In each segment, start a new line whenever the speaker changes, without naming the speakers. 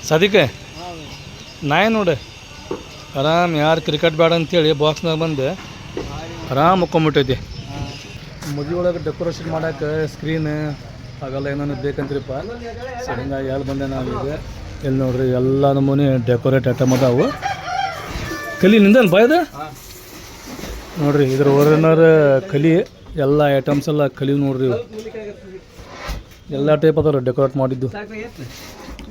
ಸದಿಕೆ ನಾಯಿ ನೋಡಿ ಆರಾಮ್ ಯಾರು ಕ್ರಿಕೆಟ್ ಬೇಡ ಅಂತೇಳಿ ಬಾಕ್ಸ್ನಾಗ ಬಂದು ಆರಾಮ್ ಮುಕ್ಕೊಂಬಿಟ್ಟೈತಿ. ಮದುವೆ ಒಳಗೆ ಡೆಕೋರೇಷನ್ ಮಾಡೋಕೆ ಸ್ಕ್ರೀನ್ ಹಾಗೆಲ್ಲ ಏನೇನು ಬೇಕಂತ್ರಿಪ್ಪ. ಸೊ ಹಿಂಗಾಗಿ ಎಲ್ಲಿ ಬಂದೆ ನಾವೀಗ. ಎಲ್ಲಿ ನೋಡ್ರಿ ಎಲ್ಲ ನಮೂನಿ ಡೆಕೋರೇಟ್ ಐಟಮ್ ಅದಾವು. ಕಲಿ ನಿಂದನ್ ಬಾಯ್ದ ನೋಡ್ರಿ ಇದ್ರ ಓರಿನರ್ ಕಲಿ ಎಲ್ಲ ಐಟಮ್ಸ್ ಎಲ್ಲ ಕಲಿ ನೋಡ್ರಿ. ಎಲ್ಲ ಟೈಪ್ ಅದಾರ ಡೆಕೋರೇಟ್ ಮಾಡಿದ್ದು.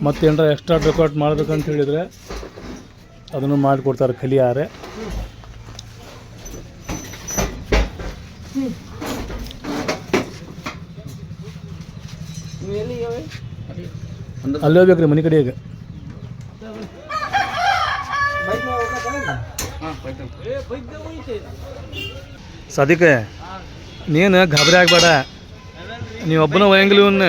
ಮತ್ತು ಏನಾರ ಎಕ್ಸ್ಟ್ರಾ ಡೆಕೋರೇಟ್ ಮಾಡ್ಬೇಕಂತ ಹೇಳಿದರೆ ಅದನ್ನು ಮಾಡಿಕೊಡ್ತಾರೆ ಕಲಿಯಾರೆ. ಅಲ್ಲಿ ಹೋಗ್ಬೇಕ್ರಿ ಮನೆ ಕಡೆ ಈಗ. ಸದಿಕೆ ನೀನು ಗಾಬರಿ ಆಗಬೇಡ. ನೀವು ಒಬ್ಬನ ಒಯ್ಯಂಗಿಲ್ಲ ಇವನ್ನ.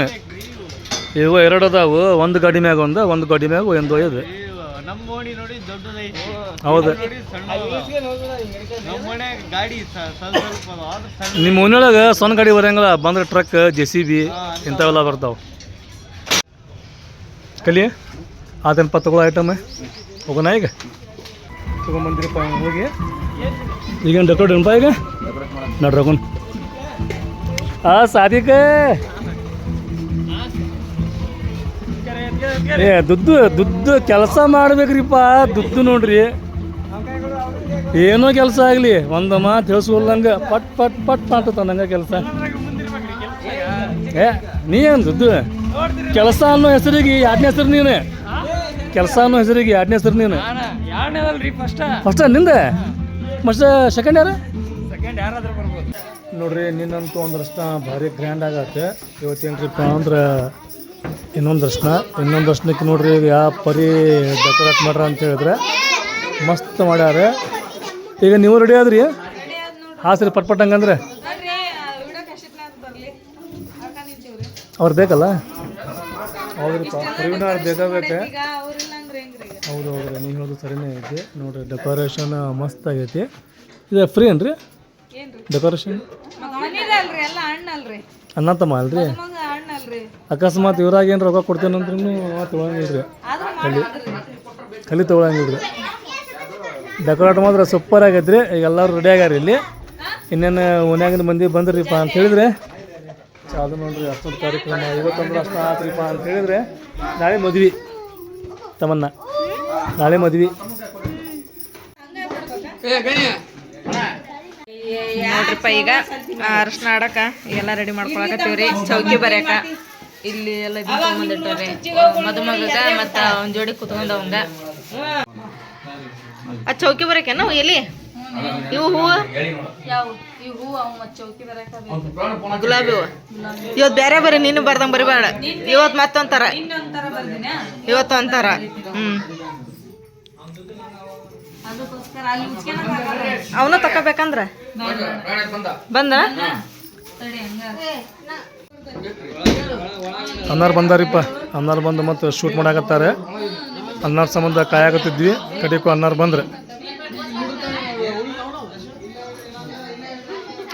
ಇವು ಎರಡು ಅದಾವು, ಒಂದು ಗಾಡಿ ಮ್ಯಾಗ ಒಂದು ಗಾಡಿ ಮ್ಯಾಗ ಒಂದು ಒಯ್ಯೋದು. ಹೌದು ನಿಮ್ಮ ಮನೆಯೊಳಗೆ ಸಣ್ಣ ಗಾಡಿ ಬರೋಂಗಿಲ್ಲ, ಬಂದ್ರೆ ಟ್ರಕ್ JCB ಇಂಥವೆಲ್ಲ ಬರ್ತಾವೆ. ಕಲಿ ಆತನಪ್ಪ ತಗೊಳ್ಳೋ ಐಟಮ್ ಹೋಗೋಣ ಈಗ. ತೊಗೊಂಬಂದಿರಪ್ಪ ಹೋಗಿ ಈಗೇನು ಡೆಕೋರೇಟ್ ಏನಪ್ಪ ಈಗ ನೋಡ್ರಿ ಹೋಗೋಣ. ಸಾದಿಕ ದುಡ್ಡು ಕೆಲಸ ಮಾಡ್ಬೇಕ್ರಿಪ್ಪ. ದುಡ್ಡು ನೋಡ್ರಿ ಏನೋ ಕೆಲಸ ಆಗಲಿ ಒಂದು ಮಾತು ತಿಳಿಸ್ಕೊಲ್ಲಂಗೆ ಪಟ್ ಪಟ್ ಪಟ್ ಮಾಡ್ತದ ನಂಗೆ ಕೆಲಸ. ನೀನು ದುಡ್ಡು ಕೆಲಸ ಅನ್ನೋ ಹೆಸರಿಗೆ ಎರಡನೇ ಹೆಸರು ನೀನು. ಕೆಲಸ ಅನ್ನೋ ಹೆಸರಿಗೆ ಎರಡನೇ ಹೆಸರು ನೀನು. ಫಸ್ಟ್ ನಿಂದೆ ಮತ್ತೆ ಸೆಕೆಂಡ್ ನೋಡ್ರಿ. ನಿನ್ನಂತೂ ಒಂದರಷ್ಟ ಭಾರಿ ಗ್ರ್ಯಾಂಡ್ ಆಗತ್ತೆ. ಇವತ್ತೇನ್ರಿಪ್ಪ ಅಂದ್ರೆ ಇನ್ನೊಂದು ದರ್ಶನಕ್ಕೆ ನೋಡ್ರಿ ಯಾವ ಪರಿ ಡೆಕೋರೇಟ್ ಮಾಡ್ರ ಅಂತ ಹೇಳಿದ್ರೆ ಮಸ್ತ್ ಮಾಡ್ಯಾರ. ಈಗ ನೀವು ರೆಡಿ ಆದ್ರಿ ಸರಿ ಪಟ್ ಹಂಗಂದ್ರೆ ಅವ್ರು ಬೇಕಲ್ಲ. ಹೌದ್ರಿಪ್ಪ ಪರಿವಿನಾರ್ ಬೇಕಾಗೈತೆ. ಹೌದು ನೀವು ಹೇಳೋದು ಸರಿನೇ ಐತಿ ನೋಡ್ರಿ. ಡೆಕೋರೇಷನ್ ಮಸ್ತ್ ಆಗೈತಿ. ಇದು ಫ್ರೀ ಏನ್ರಿ ಡೆಕೋರೇಷನ್? ಅಣ್ಣ ತಮ್ಮ ಅಲ್ರಿ. ಅಕಸ್ಮಾತ್ ಇವ್ರಾಗ ಏನು ರೊಕ್ಕ ಕೊಡ್ತೇನಂದ್ರೂ ತೊಗೊಳಂಗಿಲ್ರಿ. ಕಲಿ ತೊಗೊಳಂಗಿಲ್ರಿ. ಡೆಕೋರೇಟ್ ಮಾತ್ರ ಸೂಪರ್ ಆಗೈತ್ರಿ. ಈಗ ಎಲ್ಲರೂ ರೆಡಿ ಆಗ್ಯಾರ ಇಲ್ಲಿ. ಇನ್ನೇನು ಓನ್ಯಾಗಿನ ಮಂದಿ ಬಂದ್ರಿಪ್ಪ ಅಂತ ಹೇಳಿದ್ರೆ ಅದು ನೋಡ್ರಿ ಅಷ್ಟೊಂದು ಕಾರ್ಯಕ್ರಮ ಇವತ್ತಂದ್ರೆ ಅಷ್ಟು ಆತ್ರಿಪ್ಪ ಅಂತ ಹೇಳಿದ್ರೆ ನಾಳೆ ಮದ್ವೆ ತಮ್ಮನ್ನ. ನಾಳೆ ಮದ್ವೆ
ನೋಡ್ರಿಪ್ಪ. ಈಗ ಅರಶಿನ ಆಡಕ ಎಲ್ಲ ರೆಡಿ ಮಾಡ್ಕೊಳಕತ್ತೀವ್ರಿ. ಚೌಕಿ ಬರ್ಯಾಕ ಇಲ್ಲಿ ಎಲ್ಲ ಬಂದಿಟ್ಟಾರೆ ಮದುಮಗ ಮತ್ತು ಒಂದು ಜೋಡಿ ಕುತ್ಕೊಂಡವಂಗ. ಆ ಚೌಕಿ ಬರಕ ನಾವು ಎಲ್ಲಿ ಇವು ಹೂವು ಗುಲಾಬಿ ಹೂವು ಇವತ್ತು ಬೇರೆ ಬರೀ ನೀನು ಬರ್ದಂಗೆ ಬರಿಬೇಡ. ಇವತ್ತು ಮತ್ತೊಂಥರ ಇವತ್ತು ಒಂಥರ. ಅವನು ತಗೋಬೇಕಂದ್ರ ಬಂದ
ಅನ್ನಾರು ಬಂದಾರಿಪ್ಪ. ಅನ್ನಾರು ಬಂದು ಮತ್ತು ಶೂಟ್ ಮಾಡಾಕತ್ತಾರೆ. ಅನ್ನಾರ ಸಂಬಂಧ ಕಾಯಾಗತ್ತಿದ್ವಿ. ಕಡಿಕು ಅನ್ನಾರು ಬಂದ್ರೆ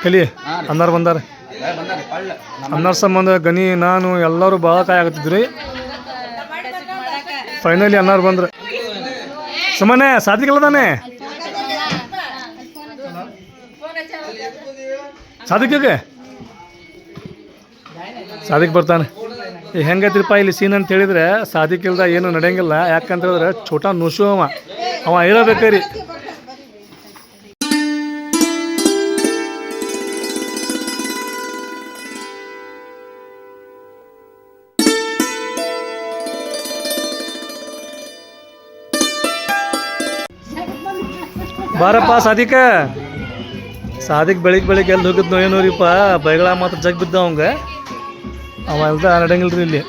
ಕಲಿ ಅನ್ನಾರು ಬಂದಾರ. ಅನ್ನಾರ ಸಂಬಂಧ ಗನಿ ನಾನು ಎಲ್ಲರೂ ಭಾಳ ಕಾಯಾಗತ್ತಿದ್ರಿ. ಫೈನಲಿ ಅನ್ನಾರು ಬಂದ್ರೆ ಸುಮ್ಮನೆ ಸಾಧಿಕಲ್ಲದಾನೆ. ಸಾದಿಕ್ ಬರ್ತಾನೆ. ಈಗ ಹೆಂಗೈತ್ರಿಪ್ಪ ಇಲ್ಲಿ ಸೀನ್ ಅಂತ ಹೇಳಿದ್ರೆ ಸಾದಿಕ್ ಇಲ್ದ ಏನು ನಡೆಯಂಗಿಲ್ಲ. ಯಾಕಂತ ಹೇಳಿದ್ರೆ ಛೋಟಾ ನುಸು ಅವ ಇರಬೇಕ್ರಿ. ಬಾರಪ್ಪ ಸಾದಿಕ್ ಬೆಳಿಗ್ಗೆ ಎಲ್ಲಿ ಹೋಗಿದ್ನೋ ಏನೋರಿಪ್ಪ. ಬೈಗಳ ಮಾತ್ರ ಜಗ್ ಬಿದ್ದ ಅವ ಎಲ್ದ ನಡೆಯಂಗಿಲ್ರಿ ಇಲ್ಲಿ.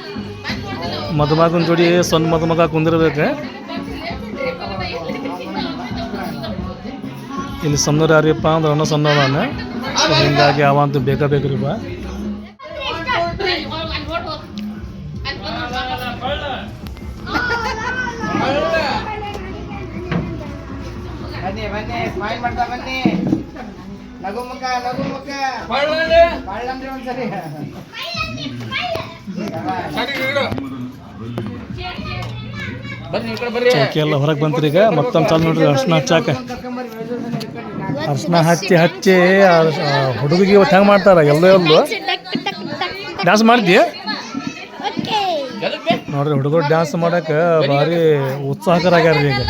ಮದುಮಗನ ಜೋಡಿ ಸಣ್ಣ ಮದುಮಗ ಕುಂದಿರ್ಬೇಕು. ಇಲ್ಲಿ ಸಣ್ಣವ್ರು ಯಾರಿಪ್ಪ ಅಂದ್ರೆ ಅವನು ಸಣ್ಣವನ. ಹಿಂಗಾಗಿ ಅವ ಅಂತೂ ಬೇಕ್ರಿಪ್ಪ.
ನಗು ಮುಖ ಒಂದ್ಸರಿ
ಚೌಕಿ ಎಲ್ಲ ಹೊರಗೆ ಬಂತ್ರಿ ಈಗ ಮತ್ತೊಂದು ಚಾಲು ನೋಡ್ರಿ ಅರ್ಶಿನ ಹಚ್ಚಾಕ ಅರ್ಶಿನ ಹಚ್ಚಿ ಹುಡುಗಿಗೆ ಇವತ್ತು ಹೆಂಗೆ ಮಾಡ್ತಾರೆ ಎಲ್ಲೋ ಡ್ಯಾನ್ಸ್ ಮಾಡಿದ್ಯಾ ನೋಡ್ರಿ ಹುಡುಗರು ಡ್ಯಾನ್ಸ್ ಮಾಡಕ್ಕೆ ಭಾರಿ ಉತ್ಸಾಹಕರಾಗ್ಯಾರ ಈಗ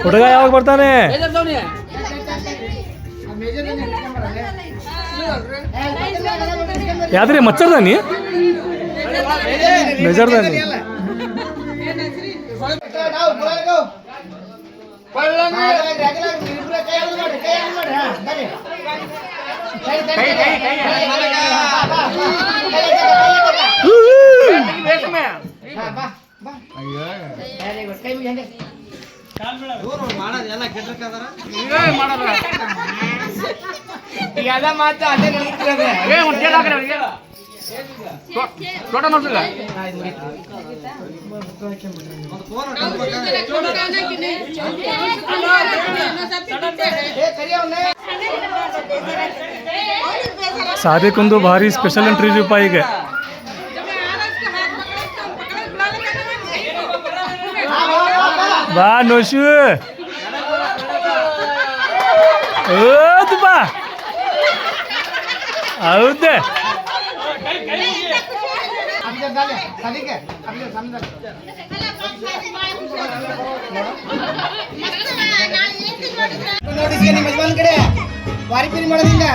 ಹುಡುಗ ಯಾವಾಗ ಬರ್ತಾನೆ ಯಾವ್ದ್ರಿ ಮಚ್ಚರ್ದಾನಿ ಮೇಜರ್ದಾನಿ ಸಾದಿಕೊಂದು ಭಾರಿ ಸ್ಪೆಷಲ್ ಎಂಟ್ರಿ ರೀಪ ಈಗ ಬಾ ನೋಶು ಹೌದು ಬಾ ಹೌದೇ
ಕಡೆ ವಾರಿ ಪಿರಿ ಮಾಡೋದ್ರಿಂದ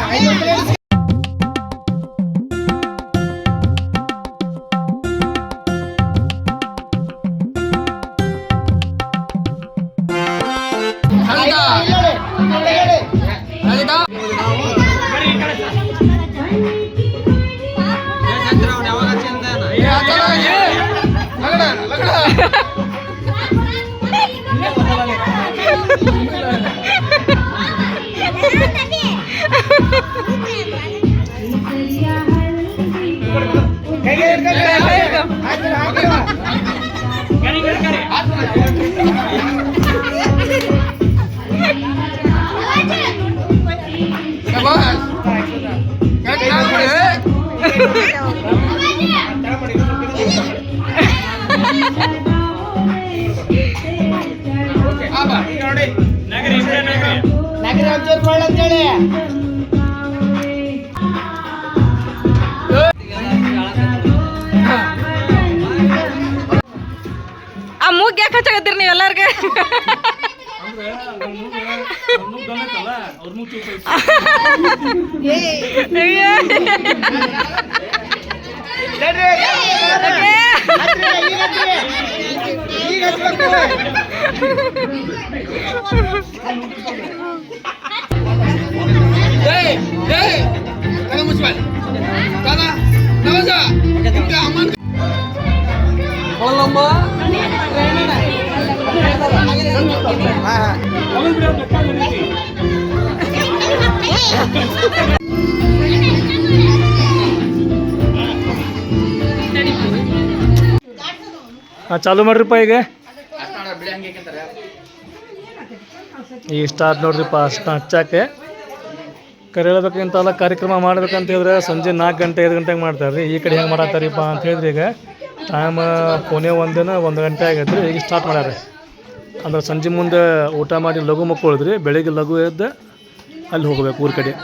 ಆ ಮೂಗ್ ಯಾಕೆ ಹಚ್ಚಾಕತ್ತೀರಿ ನೀವೆಲ್ಲರಿಗೆ
ಚಾಲು ಮಾಡ್ರಿಪ್ಪ ಈಗ ಇಷ್ಟ ಆದ್ ನೋಡ್ರಿಪ್ಪ ಅಷ್ಟ ಹಚ್ಚಾಕೆ ಕರೆ ಹೇಳ್ಬೇಕಂತಲ್ಲ ಕಾರ್ಯಕ್ರಮ ಮಾಡ್ಬೇಕಂತ ಹೇಳಿದ್ರೆ ಸಂಜೆ 4 ಗಂಟೆ 5 ಗಂಟೆಗೆ ಮಾಡ್ತಾರೆ ರೀ ಈ ಕಡೆ ಹೆಂಗೆ ಮಾಡತ್ತಾರಿಪ್ಪ ಅಂತ ಹೇಳಿದ್ರೆ ಈಗ ಟೈಮ್ ಕೊನೆ 1 ಗಂಟೆ ಆಗೈತೆ ರೀ ಈಗ ಸ್ಟಾರ್ಟ್ ಮಾಡ್ಯಾರ ಅಂದ್ರೆ ಸಂಜೆ ಮುಂದೆ ಊಟ ಮಾಡಿ ಲಘು ಮಕ್ಕಳಿದ್ರಿ ಬೆಳಿಗ್ಗೆ ಲಘು ಎದ್ದು ಅಲ್ಲಿ ಹೋಗ್ಬೇಕು ಊರ ಕಡೆ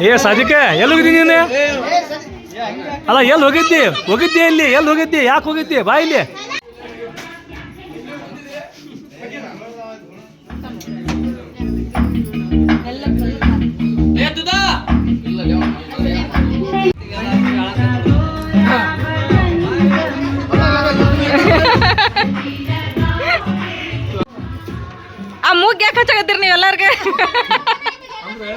ಏ ಸಾಧಿಕೆ ಎಲ್ಲಿ ಹೋಗಿದ್ದೀನಿ ನೀನು ಅಲ್ಲ ಎಲ್ಲಿ ಹೋಗಿದ್ದೆ ಎಲ್ಲಿ ಹೋಗಿದ್ದೆ ಯಾಕೆ ಹೋಗಿದ್ದೆ ಬಾ ಇಲ್ಲಿ
ಇಲ್ಲ
ಯಾಕೆ ಹಚ್ಚಾಕತ್ತೀರಿ ನೀವು ಎಲ್ಲಾರ್ಗೆ
ಅಂದ್ರೆ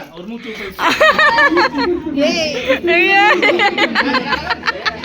ಅವ್ರನ್ನೂ ಚೂಪ
ಈಗ ಹಚ್ಬೇಕು.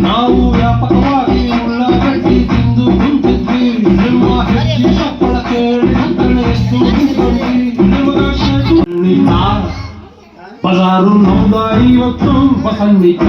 ನಾವು ವ್ಯಾಪಕವಾಗಿ ಉಳ್ಳಾಗಡ್ಡಿ ತಿಂದು ಕುಂತಿದ್ವಿ ನಿಮ್ಮ ಹೆಚ್ಚಿನ ಸಪ್ಪಳ ಕೇಳಿ ಎಷ್ಟು ಪಗಾರು 150 ಬಸಂದಿಕ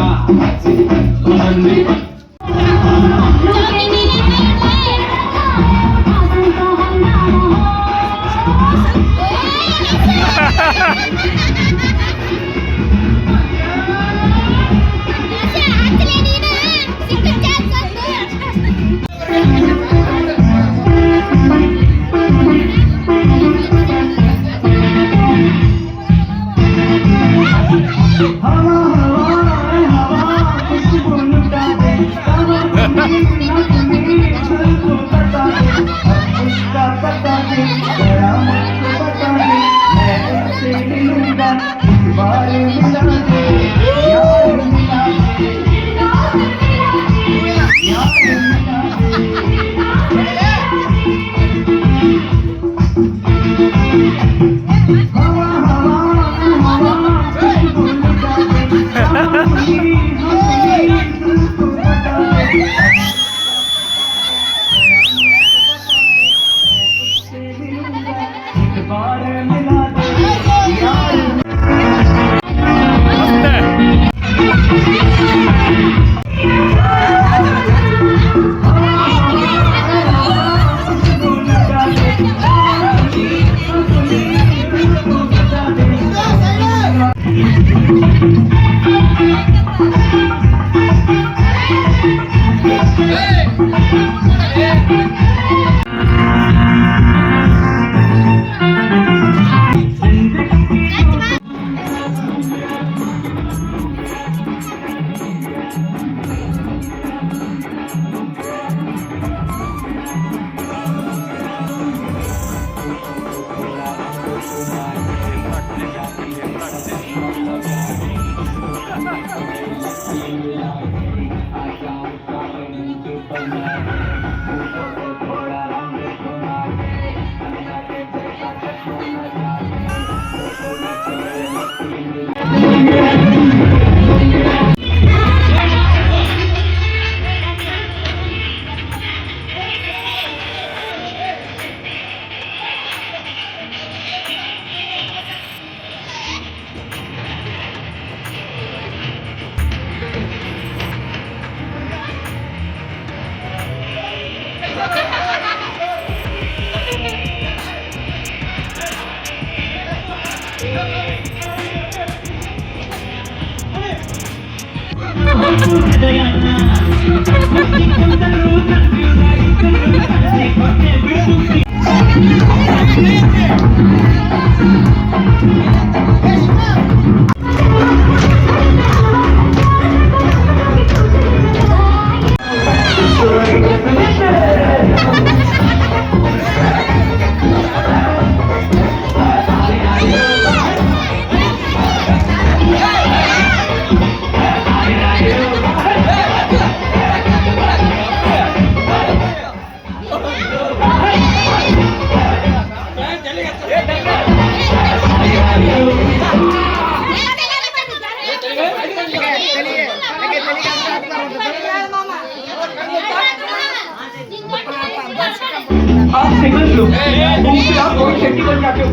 आप सिंगल लो दूसरे आप और खेती बन जाते हो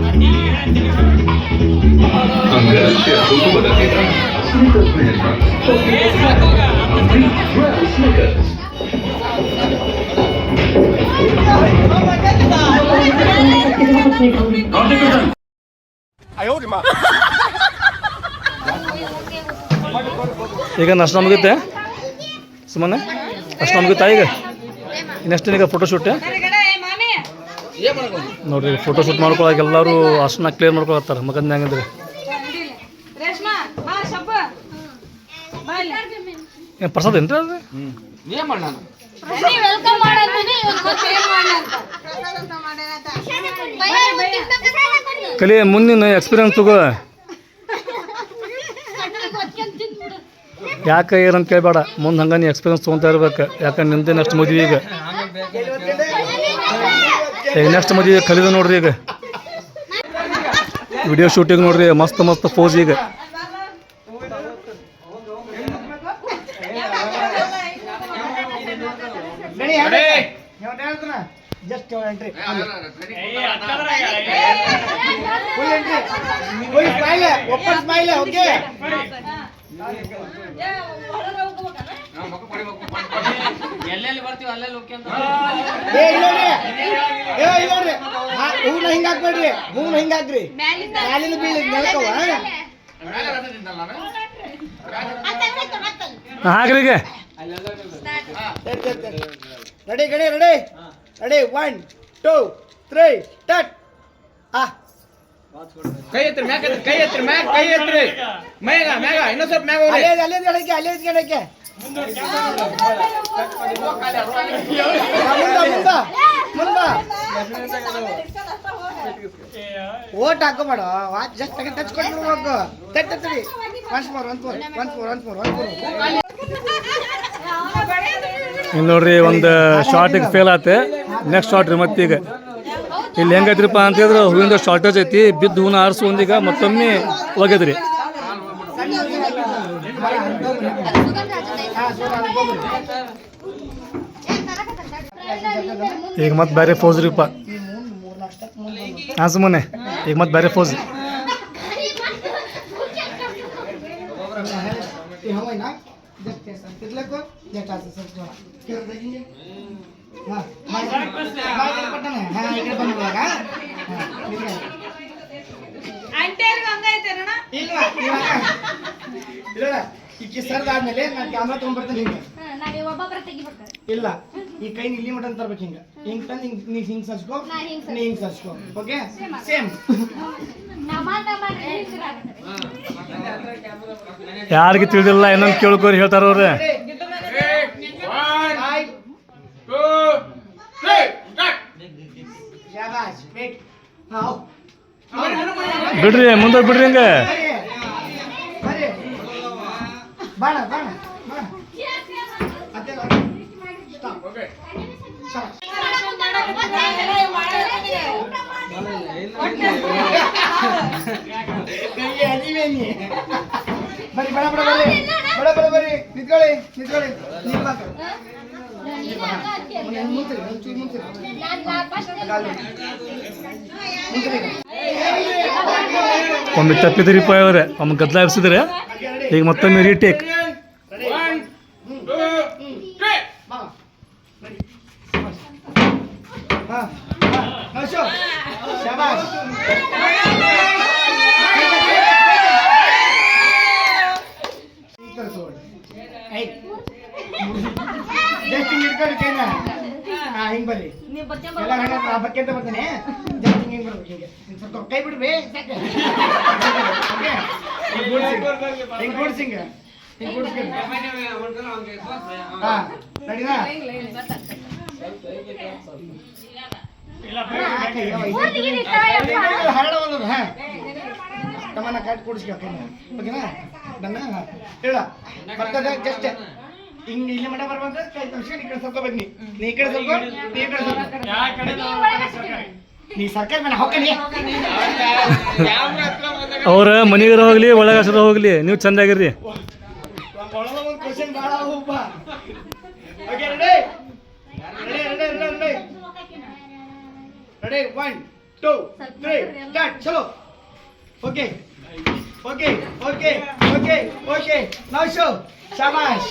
अंगरक्षे ऋतु बदलते स्निकर्स मेहरबान स्निकर्स
ಈಗ ನಾಷ್ಟ ಮುಗಿತೆ ಸುಮ್ಮನೆ ಅಷ್ಟು ಮುಗಿತಾ ಈಗ ನೆಕ್ಸ್ಟ್ ಈಗ ಫೋಟೋಶೂಟ್ ನೋಡ್ರಿ ಫೋಟೋಶೂಟ್ ಮಾಡ್ಕೊಳಕ್ಕೆ ಎಲ್ಲರೂ ಅಷ್ಟನ್ನ ಕ್ಲಿಯರ್ ಮಾಡ್ಕೊಳತ್ತಾರ ಮಗಂದ ಹೆಂಗಂದ್ರಿ ಏನು ಪ್ರಸಾದ ಏನ್ರಿ ಅದು ಕಲಿ ಮುಂದಿನ ಎಕ್ಸ್ಪೀರಿಯನ್ಸ್ ತಗೋ ಯಾಕೆ ಏನಂತ ಕೇಳಬೇಡ ಮುಂದೆ ಹಂಗೆ ನೀ ಎಕ್ಸ್ಪೀರಿಯನ್ಸ್ ತೊಗೊತಾ ಇರ್ಬೇಕು ಯಾಕಂದ್ರೆ ನಿಂದೆ ನೆಕ್ಸ್ಟ್ ಮದುವೆ ಈಗ ನೆಕ್ಸ್ಟ್ ಮದುವೆ ಕಲಿದ ನೋಡ್ರಿ ಈಗ ವಿಡಿಯೋ ಶೂಟಿಂಗ್ ನೋಡ್ರಿ ಮಸ್ತ್ ಮಸ್ತ್ ಪೋಸ್ ಈಗ
just entry full entry full smile open smile okay
ಎಲ್ಲೆಲ್ಲಿ ಬರ್ತೀವಿ ಅಲ್ಲೆಲ್ಲಿ ಹೋಗಿ ಅಂತ
ಹೂನ ಹಿಂಗ ಹಾಕ್ಬೇಡ್ರಿ ಹೂನ ಹಿಂಗ ಹಾಕ್ರಿ ಮ್ಯಾಲಿನ ಬೀಳಿ ನೆಲಕವ
ಹಾಕ್ರಿ ಈಗ
ready ready ready ready 1 2 3 start
ಕೈ ಎತ್ರಿ ಮ್ಯಾಗ ಕೈ ಎತ್ರಿ ಮ್ಯಾಗ ಕೈ ಎತ್ರಿ ಮ್ಯಾಗ ಮ್ಯಾಗ ಇನ್ನೊಂದ್ ಸ್ವಲ್ಪ ಮ್ಯಾಗ ಹೋಗ್ರಿ
ಅಲ್ಲೇ ಗಡಕ್ಕೆ ಅಲ್ಲೇ ಗಡಕ್ಕೆ ಮುಂದ ಓಟ್ ಹಾಕೋಬೇಡ ಜಸ್ಟ್ ಟಚ್ ಕೊಟ್ಟು ಹೋಗು ತಟ್ಟಿ ಒನ್ಸ್ ಮೋರ್
ಇಲ್ಲಿ ನೋಡ್ರಿ ಒಂದು ಶಾರ್ಟಿಗೆ ಫೇಲ್ ಆತೆ ನೆಕ್ಸ್ಟ್ ಶಾರ್ಟ್ ರೀ ಮತ್ತೀಗ ಇಲ್ಲಿ ಹೆಂಗೈತ್ರಿಪ್ಪ ಅಂತ ಹೇಳಿದ್ರೆ ಹೂವಿಂದ ಶಾರ್ಟೇಜ್ ಐತಿ ಬಿದ್ದು ಹೂನ ಆರಿಸು ಒಂದೀಗ ಮತ್ತೊಮ್ಮೆ ಒಗೆದ್ರಿ ಈಗ ಮತ್ತೆ ಬೇರೆ ಫೋಸ್ ರೀಪ್ಪ ಹಾಂ ಸುಮ್ಮನೆ ಈಗ ಮತ್ತೆ ಬೇರೆ ಫೋಸ್
ಈಕೆ ಸರ್ದಾದ್ಮೇಲೆ ನಾನು ಕ್ಯಾಮ್ರಾ ತೊಗೊಂಡ್ಬರ್ತೇನೆ ಹಿಂಗೆ ಇಲ್ಲ ಈ ಕೈ ಇಲ್ಲಿ ಮಟನ್ ತರ್ಬೇಕು ಹಿಂಗ ಹಿಂಗ್ ತಂದು ಹಿಂಗ್ ನೀ ಹಿಂಗ್ ಸರ್ಸ್ಕೋ ನೀ ಹಿಂಗ್ ಸರ್ಸ್ಕೋ ಓಕೆ ಸೇಮ್
ಯಾರಿಗೆ ತಿಳಿದಿಲ್ಲ ಏನಂತ ಕೇಳ್ಕೋರಿ ಹೇಳ್ತಾರ ಅವ್ರೆ ಬಿಡ್ರಿ ಮುಂದೆ ಬಿಡ್ರಿ ಹಂಗ
ಬಾಣ ಬಾಣ ಬರಿ ಬಡ ಬಡ ಬರಿ ಬಡ ಬಡ ಬರಿ ನಿಂತ್ಕೊಳ್ಳಿ ನಿಂತ್ಕೊಳ್ಳಿ
ಒಮ್ಮೆ ತಪ್ಪಿದ್ರಿಪ್ಪ ಅವ್ರೆ ಒಮ್ಮೆ ಗದ್ದಲ ಎಬ್ಸಿದ್ರೆ ಈಗ ಮತ್ತೊಮ್ಮೆ ರೀಟೇಕ್
ಹಿಡ್ಕೊಳ್ಳಿ ಕೈನ. ಹಾ ಹಿಂಗ್ ಬರ್ರಿ ಎಲ್ಲ ಆ ಬಕ್ಕೆ ಅಂತ ಬರ್ತಾನೆ ಹಿಂಗ್ ಬರ್ಬೇಕು ಹಿಂಗೆ ಸ್ವಲ್ಪ ಕೈ ಬಿಡ್ಬೇ ಹಿಂಗ್ ಕೂಡ್ಸಿಂಗ ಹಿಂಗ್ ಕೂಡ್ಸ್ಕೊಂಡು ಹಾ ರೆಡಿನಾ ಹರಡವಲ್ಲ ಹಾ ತಮ್ಮನ ಕಾಟ್ ಕೂಡಿಸ್ಕೊ ಕೈನ ಓಕೆನಾ ನನ್ನ ಹೇಳ ಬರ್ತದೆ ಜಸ್ಟ್ ಹಿಂಗ್ ಇಲ್ಲಿ ಮಠ ಬರ್ಬೇಕು ಕೈ ತರ್ಸ್ಕೊಂಡು ಈ ಕಡೆ ಸರ್ಕೋಬೇಕು ನೀ ಈ ಕಡೆ ಸರ್ಕೋ ನೀ ಈ ಕಡೆ ಸರ್ಕೋ ನೀ ಸರ್ಕಾರ ಮೇಲೆ ಹೋಗ್ಕಣಿ
ಅವ್ರ ಮನೆಗಾರ ಹೋಗ್ಲಿ ಒಳಗೆ ಹಸಿರ ಹೋಗ್ಲಿ ನೀವು ಚಂದಾಗಿರ್ರಿ.
ಒಳಗೆ ಒಂದು ಕ್ವಶನ್ ಭಾಳ ಹೋಗಪ್ಪ okay ready ready ready ready ready 1 2 3 start ಚಲೋ okay okay okay okay okay now show ಶಾಬಾಷ್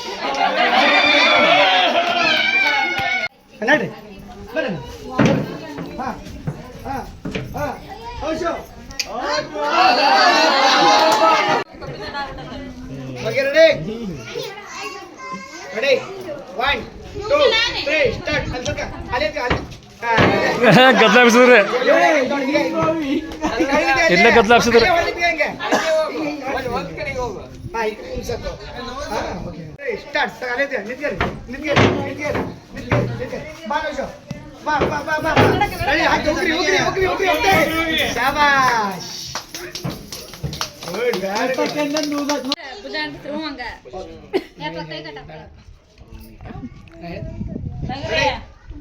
ನಡ್ರಿ ಬರ್ರಿ ಹಾ ಹಾ ಹಾ now show okay ready ready 1 2 3 start ಅಲ್ಸಕ ಅಲೆ
ಗದ್ಲಾಪಿಸಿದ್ರಿ ಇಲ್ಲೇ ಗದ್ಲಾಪಿಸಿದ್ರಿ.
ಸ್ಟಾರ್ಟ್ ಅಲೆ ನಿಂತ್ಕರಿ ನಿಂತ್ಕರಿ ನಿಂತ್ಕರಿ ನಿಂತ್ಕರಿ ಬಾ ನೌಶೋ ಬಾ ಬಾ ಬಾ ಬಾ ರೆಡಿ ಹಾಕಿ ಹೋಗ್ರಿ ಹೋಗ್ರಿ ಹೋಗ್ರಿ ಹೋಗ್ರಿ ಹೋಗ್ರಿ ಶಾಬಾಷ್ ಗುಡ್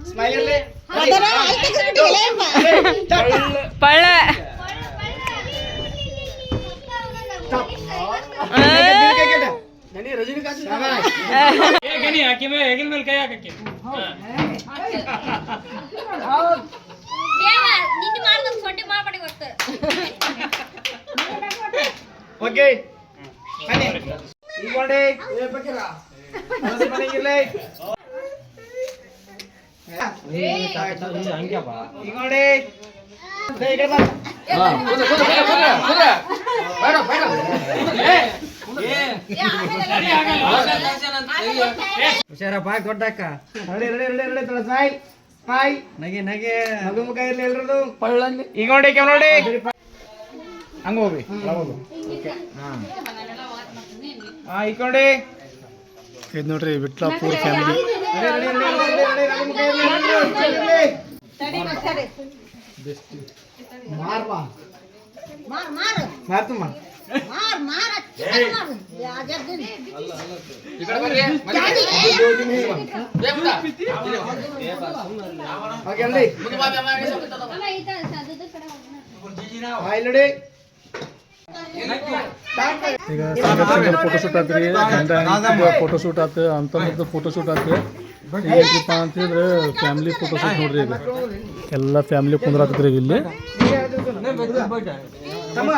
ಸ್ಮೈಲ್ ಇರಲಿ
ಪಳ್ಳ
ರಜನಿಕಾಂತ್ ಓಕೆ ಈಗ ನೋಡಿ ಈಗ ನೋಡಿ
ಹುಷಾರಪ್ಪ ದೊಡ್ಡಕ್ಕ
ರೆಡಿ ರೆಡಿ ರೆಡಿ ರೆಡಿ ತಳ ಸ್ಮೈಲ್ ಸ್ಮೈಲ್
ನಗೆ ನಗೆ
ಮಗು ಮುಖ ಇರ್ಲಿ ಎಲ್ರದು
ಪಳ್ಳಲ್ಲಿ ಈಗ ನೋಡಿ ಕೆವ ನೋಡಿ ಹಂಗ ಹೋಗ್ರಿ ಹೋಗು ಹಾ ಈಗ ನೋಡಿ
ಇದು ನೋಡ್ರಿ Vitlapura family.
Ready ready ready ready ಮಗು ಮುಖ ಇರ್ಲಿ ಮಾರ್ಬಾ ಮಾರ್ ತುಮ್ಮ ಓಕೆ ರೆಡಿ ಸ್ಮೈಲ್ ರೆಡಿ
ಈಗ ಸಿಂಗಲ್ ಫೋಟೋಶೂಟ್ ಆತ್ರಿ, ಗಂಡ ಫೋಟೋಶೂಟ್ ಆತು, ಅಂತಂದ್ರೆ ಫೋಟೋಶೂಟ್ ಆತು. ಈಗ ಏನಪ್ಪ ಅಂತಂದ್ರೆ ಫ್ಯಾಮಿಲಿ ಫೋಟೋಶೂಟ್ ನೋಡ್ರಿ. ಈಗ ಎಲ್ಲ ಫ್ಯಾಮಿಲಿ ಕುಂದ್ರಾತದ್ರಿ ಇಲ್ಲಿ.
ತಮ್ಮ